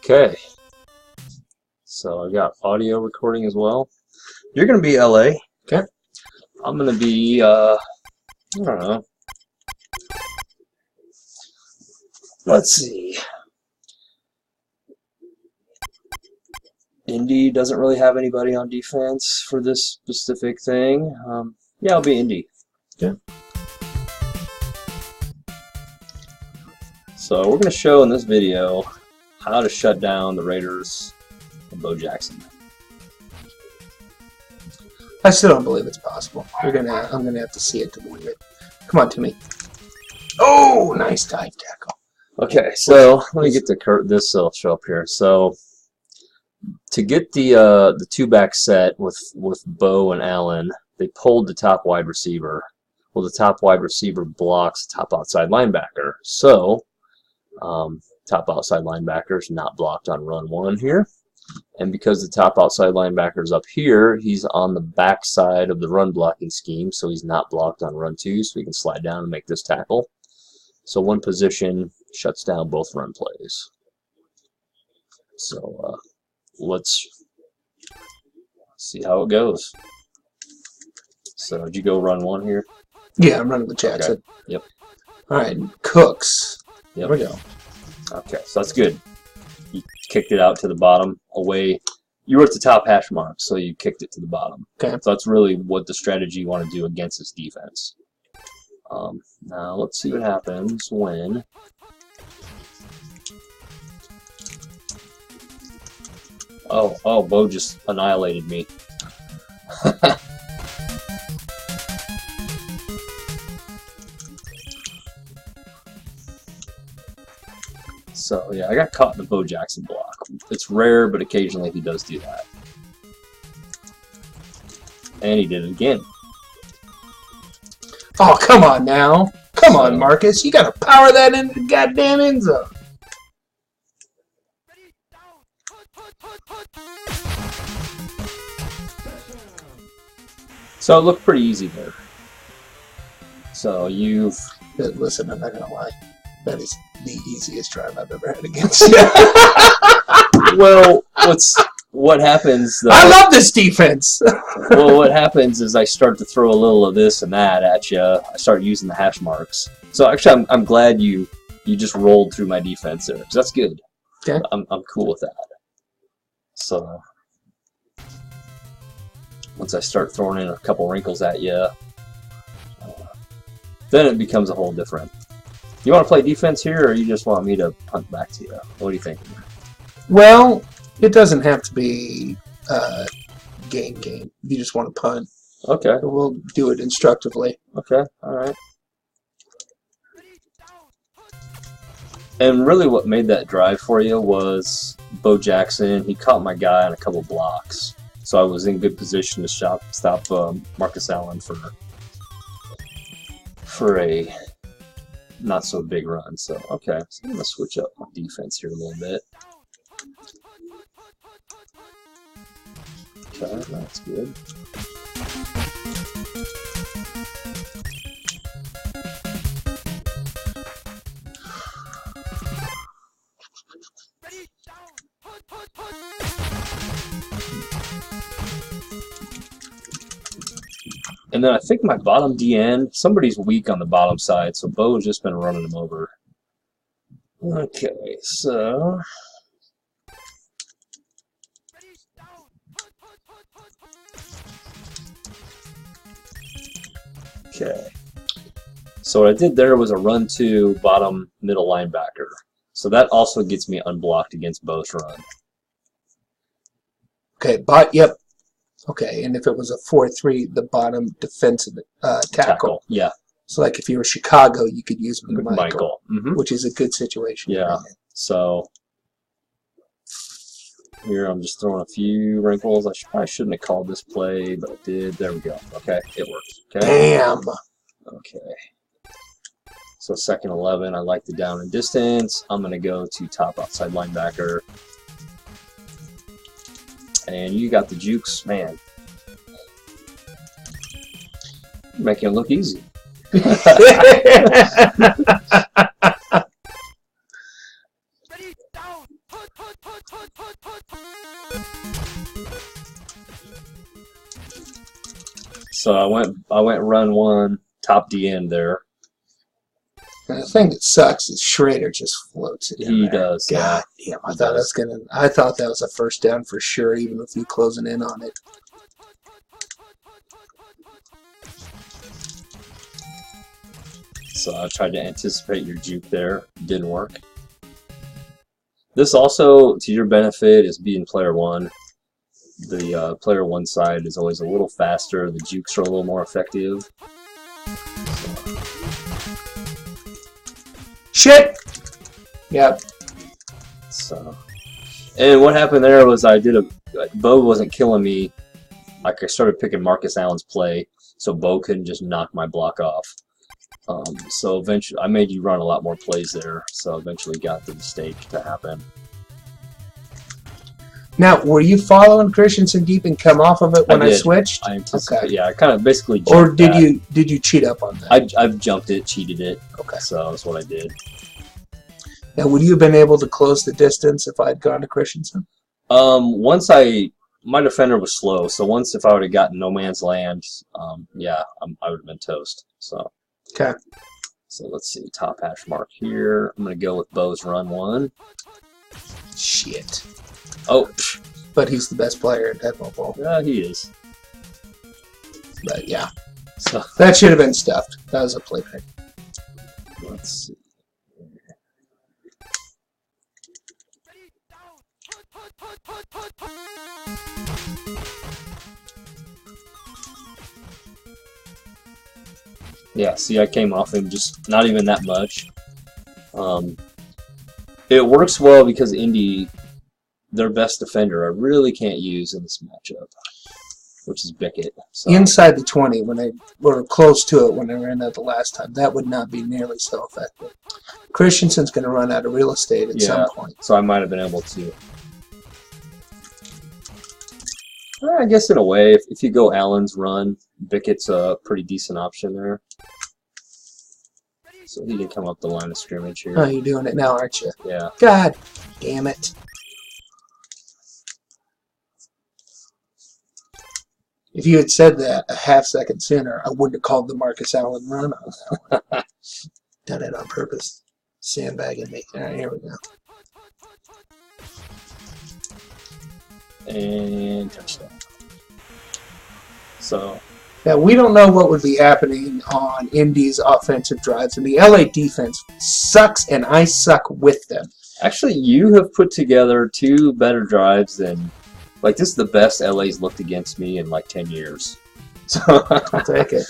Okay, so I got audio recording as well. You're gonna be LA. Okay. I'm gonna be I don't know. Let's see. Indy doesn't really have anybody on defense for this specific thing. Yeah, I'll be Indy. Yeah. So we're gonna show in this video how to shut down the Raiders and Bo Jackson. I still don't believe it's possible. I'm gonna have to see it to believe it. Come on, Timmy. Oh, nice dive tackle. Okay, so let me get this will show up here. So to get the two-back set with Bo and Allen, they pulled the top wide receiver. Well, the top wide receiver blocks the top outside linebacker. So top outside linebacker is not blocked on run one here. And because the top outside linebacker is up here, he's on the back side of the run blocking scheme, so he's not blocked on run two, so he can slide down and make this tackle. So one position shuts down both run plays. So let's see how it goes. So did you go run one here? Yeah, I'm running the Jackson. Okay. Yep. All right, Cooks. Yep. There we go. Okay, so that's good. You kicked it out to the bottom, away. You were at the top hash mark, so you kicked it to the bottom. Okay. So that's really what the strategy you want to do against this defense. Now let's see what happens when Oh, Bo just annihilated me. So yeah, I got caught in the Bo Jackson block. It's rare, but occasionally he does do that. And he did it again. Oh, come on now. Come on, Marcus. You gotta power that into the goddamn end zone. So it looked pretty easy there. So you've... Listen, I'm not gonna lie. That is the easiest drive I've ever had against you. Well, what happens though... I love this defense! Well, what happens is I start to throw a little of this and that at you. I start using the hash marks. So actually, I'm glad you just rolled through my defense there, because that's good. Okay. I'm cool with that. So once I start throwing in a couple wrinkles at you, then it becomes a whole different. You want to play defense here, or you just want me to punt back to you? What do you think? Well, it doesn't have to be game. You just want to punt. Okay. We'll do it instructively. Okay. All right. And really what made that drive for you was Bo Jackson. He caught my guy on a couple blocks. So I was in good position to stop Marcus Allen for a not so big run. So, okay. So I'm going to switch up my defense here a little bit. Okay, that's good. And then I think my bottom DN, somebody's weak on the bottom side, so Bo's just been running him over. Okay, so... Okay. So what I did there was a run to bottom middle linebacker. So that also gets me unblocked against Bo's run. Okay, yep. Okay, and if it was a 4-3, the bottom defensive tackle. Yeah. So like if you were Chicago, you could use Michael. Mm-hmm. Which is a good situation. Yeah. So here I'm just throwing a few wrinkles. I shouldn't have called this play, but I did. There we go. Okay, it worked. Okay. Damn. Okay. So 2nd 11, I like the down and distance. I'm going to go to top outside linebacker. And you got the jukes, man. You're making it look easy. So I went run one, top D end there. And the thing that sucks is Schrader just floats it in He there. does. God Yeah. damn! I thought that was a first down for sure, even with you closing in on it. So I tried to anticipate your juke there. Didn't work. This also, to your benefit, is being player one. The player one side is always a little faster. The jukes are a little more effective. Shit! Yep. So, and what happened there was Bo wasn't killing me. Like I started picking Marcus Allen's play, so Bo couldn't just knock my block off. So eventually, I made you run a lot more plays there. So eventually, got the mistake to happen. Now, were you following Christensen deep and come off of it when I switched? I anticipate. Okay. Yeah, I kind of basically jumped or did you cheat up on that? I've jumped it, cheated it. Okay. So that's what I did. Now, would you have been able to close the distance if I had gone to Christensen? My defender was slow, so once if I would have gotten no man's land, yeah, I would have been toast. So. Okay. So let's see, top hash mark here. I'm gonna go with Bo's run one. Shit. Oh. But he's the best player in Tecmo Bowl. Yeah, he is. But yeah. So that should have been stuffed. That was a play pick. Let's see. Yeah, see, I came off him just not even that much. It works well because Indy, their best defender, I really can't use in this matchup, which is Bickett. So. Inside the 20, when they were close to it when they ran out the last time, that would not be nearly so effective. Christensen's going to run out of real estate at some point. So I might have been able to. I guess in a way, if you go Allen's run, Bickett's a pretty decent option there. So he can come up the line of scrimmage here. Oh, you're doing it now, aren't you? Yeah. God damn it. If you had said that a half second sooner, I wouldn't have called the Marcus Allen run on that one. Done it on purpose. Sandbagging me. All right, here we go. And touchdown. So now we don't know what would be happening on Indy's offensive drives, and the LA defense sucks, and I suck with them. Actually, you have put together two better drives than, like, this is the best LA's looked against me in like 10 years. So I'll take it.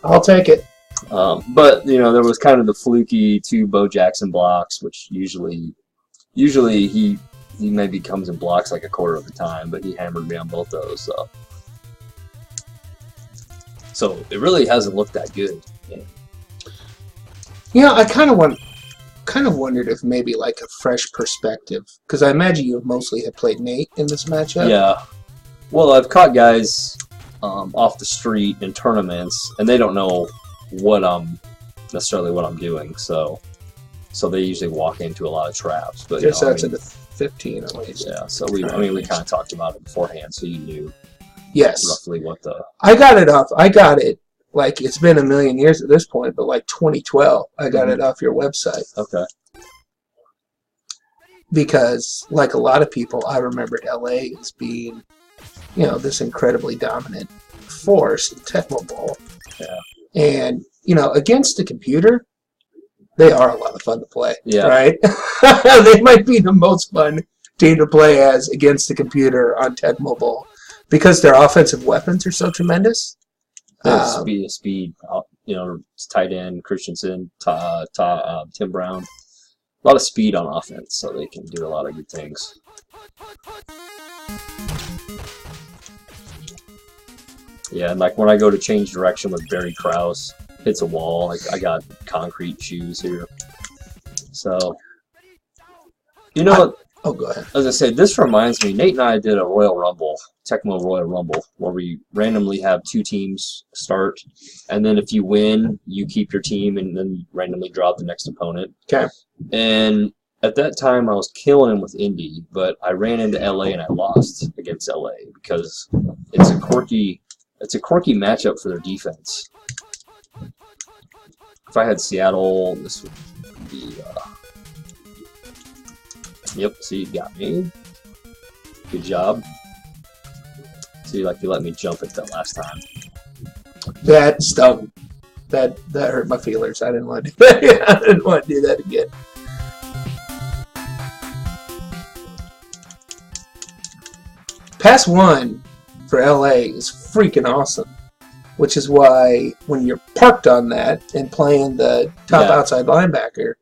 I'll take it. But you know, there was kind of the fluky two Bo Jackson blocks, which usually he maybe comes in blocks like a quarter of the time, but he hammered me on both those. So it really hasn't looked that good. Yeah, I kind of wondered if maybe like a fresh perspective, because I imagine you mostly have played Nate in this matchup. Yeah. Well, I've caught guys off the street in tournaments, and they don't know necessarily what I'm doing. So they usually walk into a lot of traps. But just that's at the 15 at least. Yeah. So we kind of talked about it beforehand, so you knew. Yes. Roughly what the. I got it. Like, it's been a million years at this point, but like 2012, I got it off your website. Okay. Because, like a lot of people, I remembered LA as being, you know, this incredibly dominant force in Tecmo Bowl. Yeah. And, you know, against the computer, they are a lot of fun to play. Yeah. Right? They might be the most fun team to play as against the computer on Tecmo Bowl. Because their offensive weapons are so tremendous. Speed, you know, tight end, Christensen, Tim Brown. A lot of speed on offense, so they can do a lot of good things. Yeah, and like when I go to change direction with Barry Krause, hits a wall. Like I got concrete shoes here. So, you know what? Oh, go ahead. As I said, this reminds me, Nate and I did a Royal Rumble, Tecmo Royal Rumble, where we randomly have two teams start, and then if you win, you keep your team, and then you randomly draw the next opponent. Okay. And at that time, I was killing him with Indy, but I ran into LA and I lost against LA because it's a quirky it's a quirky matchup for their defense. If I had Seattle, this would be. Yep. So you got me. Good job. See, like you let me jump it that last time. That stung. That hurt my feelers. I didn't want to do that. I didn't want to do that again. Pass 1 for LA is freaking awesome, which is why when you're parked on that and playing the top outside linebacker,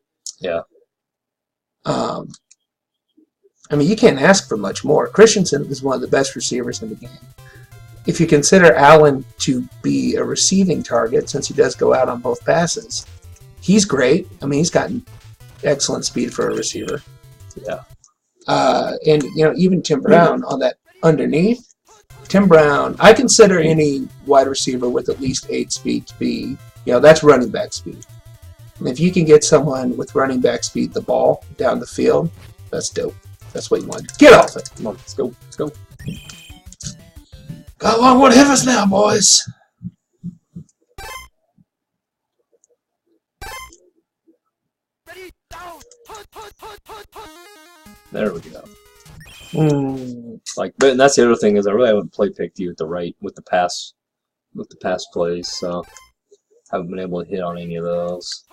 I mean, you can't ask for much more. Christensen is one of the best receivers in the game. If you consider Allen to be a receiving target, since he does go out on both passes, he's great. I mean, he's gotten excellent speed for a receiver. Yeah. And, you know, even Tim Brown on that underneath. Tim Brown, I consider any wide receiver with at least 8 speed to be, you know, that's running back speed. And if you can get someone with running back speed the ball down the field, that's dope. That's what you want. Get off it. Come on, let's go. Let's go. Got a long one hit us now, boys. There we go. Like, but that's the other thing is I really haven't play picked you at the right with the pass plays, so haven't been able to hit on any of those.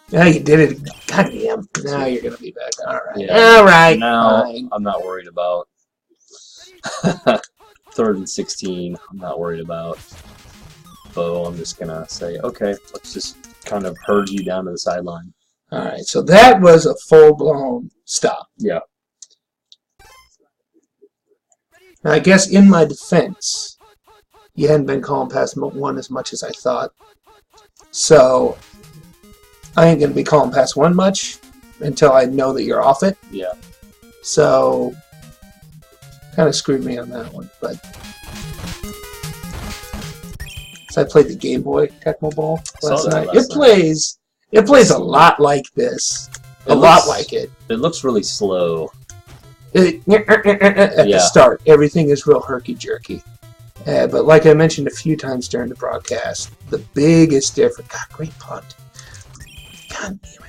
Yeah, you did it. Goddamn. Now you're gonna be back. All right. Yeah. All right. Now Fine. I'm not worried about 3rd and 16. I'm not worried about Bo. I'm just gonna say, okay, let's just kind of herd you down to the sideline. All right. So that was a full-blown stop. Yeah. Now, I guess in my defense, you hadn't been calling pass 1 as much as I thought. So I ain't going to be calling pass 1 much until I know that you're off it. Yeah. So kind of screwed me on that one. But so I played the Game Boy Tecmo Ball last night. It plays a lot like this. A lot like it. It looks really slow. At the start, everything is real herky-jerky. But like I mentioned a few times during the broadcast, the biggest difference... God, great punt. God damn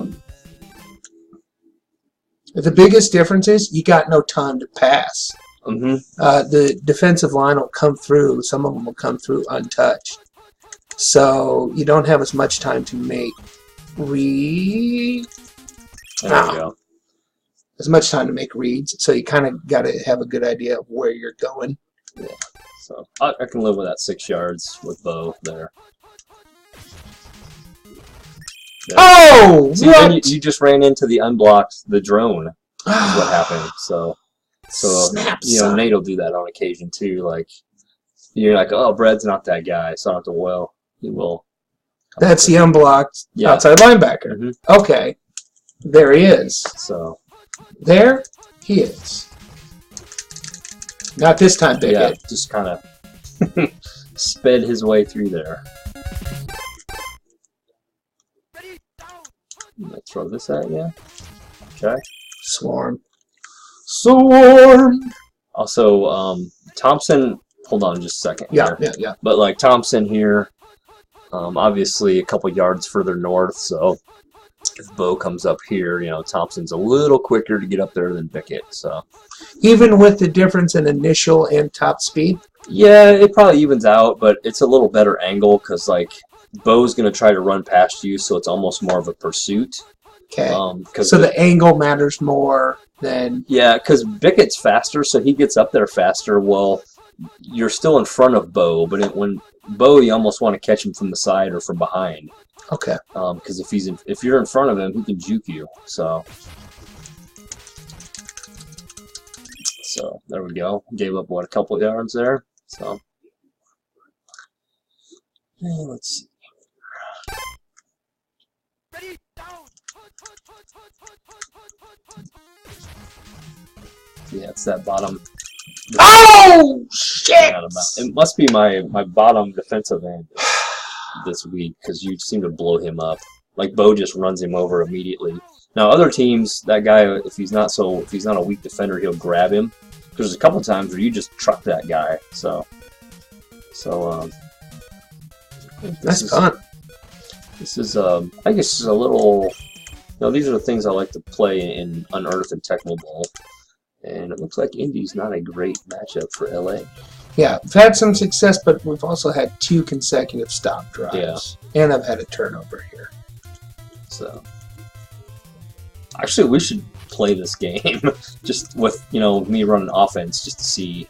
it. The biggest difference is you got no time to pass. The defensive line will come through. Some of them will come through untouched. So you don't have as much time to make reads. There we go. As much time to make reads. So you kind of got to have a good idea of where you're going. Yeah. So I can live with that 6 yards with Bo there. Oh! See, then you just ran into the the drone. Is what happened. So Snaps, you know, Nate will do that on occasion too. Like you're like, oh, Brad's not that guy, so I don't have to. Well, he will. That's the unblocked outside linebacker. Okay, there he is. So there he is. Not this time, Bigot. Yeah, just kind of sped his way through there. Let's throw this at you. Okay. Swarm. Also, Thompson. Hold on just a second. Yeah. But like Thompson here, obviously a couple yards further north. So if Bo comes up here, you know, Thompson's a little quicker to get up there than Bickett. So even with the difference in initial and top speed. Yeah, it probably evens out, but it's a little better angle because like Bo's going to try to run past you, so it's almost more of a pursuit. Okay. So the angle matters more than... Yeah, because Bickett's faster, so he gets up there faster. Well, you're still in front of Bo, but when Bo, you almost want to catch him from the side or from behind. Okay. Because if you're in front of him, he can juke you. So there we go. Gave up a couple yards there. So let's see. Yeah, it's that bottom. Oh shit! It must be my bottom defensive end this week because you seem to blow him up. Like Bo just runs him over immediately. Now other teams, that guy, if he's not a weak defender, he'll grab him There's a couple times where you just truck that guy. So That's fun. This is I guess this is a little. These are the things I like to play in Unearthed and Tecmo Bowl, and it looks like Indy's not a great matchup for LA. Yeah, we've had some success, but we've also had 2 consecutive stop drives. Yeah. And I've had a turnover here. So, actually, we should play this game just with me running offense just to see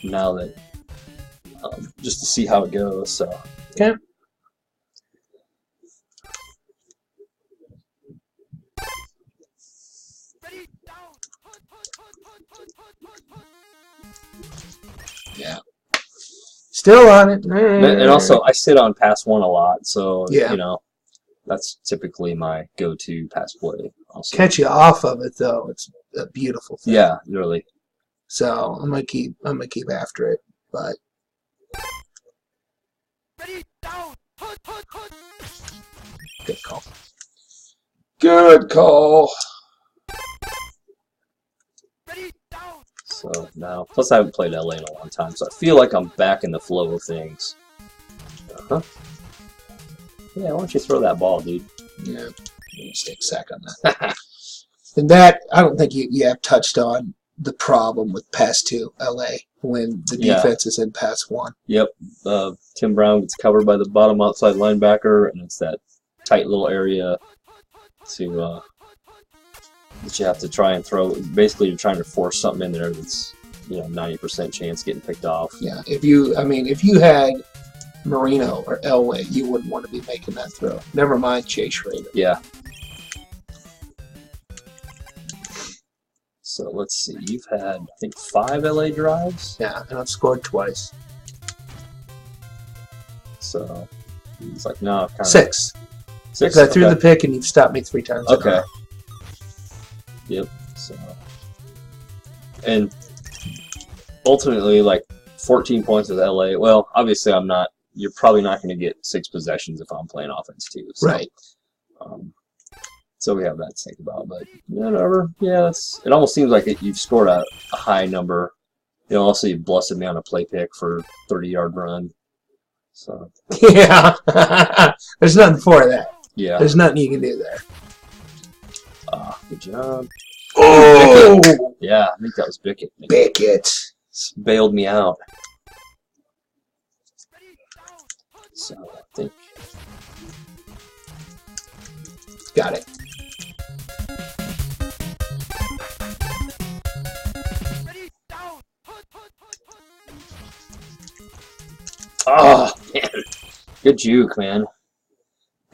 now that just to see how it goes. So okay. Yeah. Still on it. And also, I sit on pass 1 a lot, so yeah. That's typically my go-to pass play. Also. Catch you off of it though. It's a beautiful thing. Yeah, really. So I'm gonna keep after it, but good call. Good call. So now, plus I haven't played LA in a long time, so I feel like I'm back in the flow of things. Yeah, why don't you throw that ball, dude? Yeah, just take a sec on that. And that, I don't think you have touched on the problem with pass 2 LA when the defense is in pass 1. Yep. Tim Brown gets covered by the bottom outside linebacker, and it's that tight little area to that you have to try and throw. Basically, you're trying to force something in there that's 90% chance getting picked off. Yeah. If you had Marino or Elway, you wouldn't want to be making that throw. Never mind Chase Schrader. Yeah. So let's see. You've had, I think, 5 LA drives. Yeah, and I've scored twice. So it's like no, kind of 6. 6. I threw the pick and you've stopped me 3 times. Okay. Yep. So and ultimately, like 14 points with LA. Well, obviously, I'm not. You're probably not going to get 6 possessions if I'm playing offense too. So, right. So we have that to think about. But whatever. Yeah, it almost seems like you've scored a high number. Also you busted me on a play pick for a 30-yard run. So yeah, there's nothing for that. Yeah, there's nothing you can do there. Good job. Oh, Bickett. Yeah, I think that was Bickett. Bickett bailed me out. So I think got it. Oh man, good juke, man.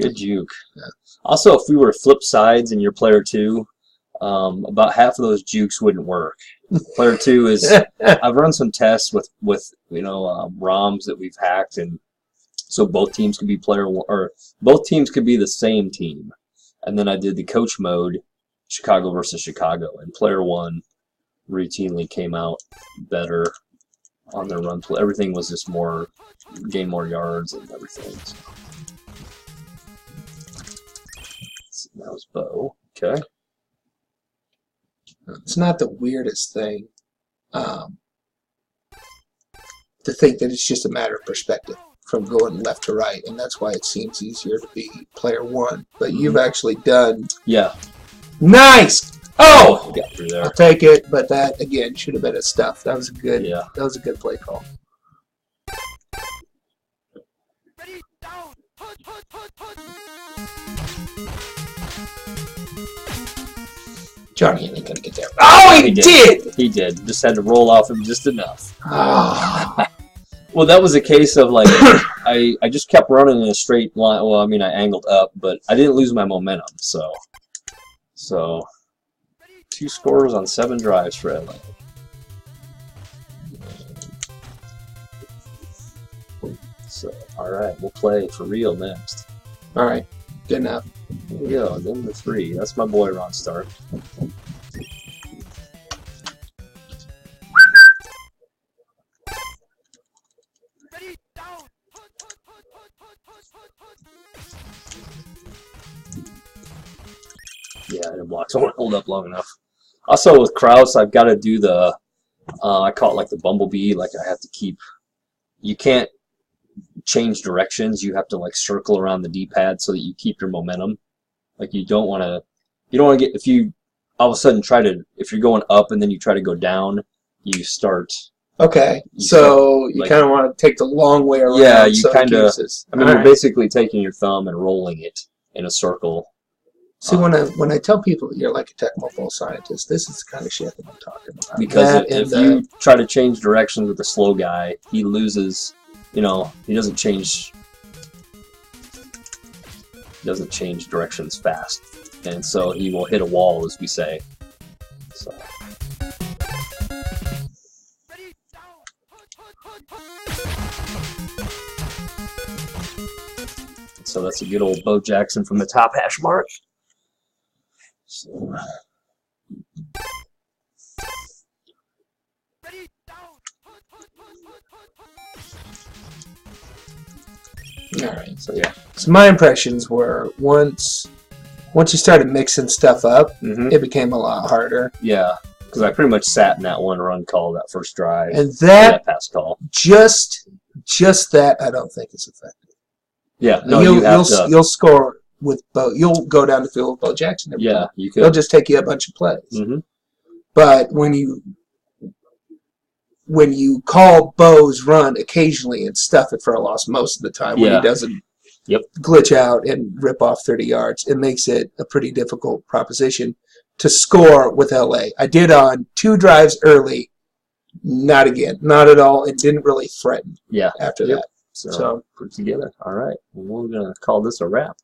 Good juke. Yeah. Also, if we were flip sides and you're player 2, about half of those jukes wouldn't work. Player 2 is. I've run some tests with ROMs that we've hacked, and so both teams could be player 1, or both teams could be the same team. And then I did the coach mode, Chicago versus Chicago, and player 1 routinely came out better on their run play. Everything was just gain more yards and everything. So that was Bo. Okay. It's not the weirdest thing to think that it's just a matter of perspective from going left to right, and that's why it seems easier to be player 1. But you've actually done nice. Oh, got through there. I'll take it, but that again should have been a stuff. That was a good. Yeah. That was a good play call. Johnny ain't gonna get there. Oh, he did! He did. Just had to roll off him just enough. Oh. Well, that was a case of like I just kept running in a straight line. Well, I mean I angled up, but I didn't lose my momentum. So 2 scores on 7 drives for LA. So all right, we'll play for real next. All right, good enough. Here we go. Then the 3. That's my boy Ron Stark. Yeah, the blocks won't hold up long enough. Also with Kraus, I've got to do the I call it like the bumblebee. Like I have to keep. You can't change directions. You have to like circle around the D-pad so that you keep your momentum. Like you don't want to. You don't want to get if you all of a sudden if you're going up and then you try to go down, you start. Okay, You so start, you like, kind of want to take the long way around. Yeah, you so kind of. I mean, you're right. basically taking your thumb and rolling it in a circle. See, when I tell people that you're like a Tecmo full scientist, this is the kind of shit that I'm talking about. Because That if and you try to change directions with a slow guy, he loses. You know, he doesn't change. Doesn't change directions fast, and so he will hit a wall, as we say. So. So that's a good old Bo Jackson from the top hash mark. So. all right. So yeah. So my impressions were once you started mixing stuff up, it became a lot harder. Yeah, because I pretty much sat in that one run call, that first drive, And that pass call. Just that I don't think is effective. Yeah, no, you'll score with Bo. You'll go down the field with Bo Jackson every time. You could. They'll just take you a bunch of plays. But when you call Bo's run occasionally and stuff it for a loss most of the time, when he doesn't glitch out and rip off 30 yards, it makes it a pretty difficult proposition to score with LA. I did on 2 drives early. Not again. Not at all. It didn't really threaten after that. So put it together. All right. Well, we're going to call this a wrap.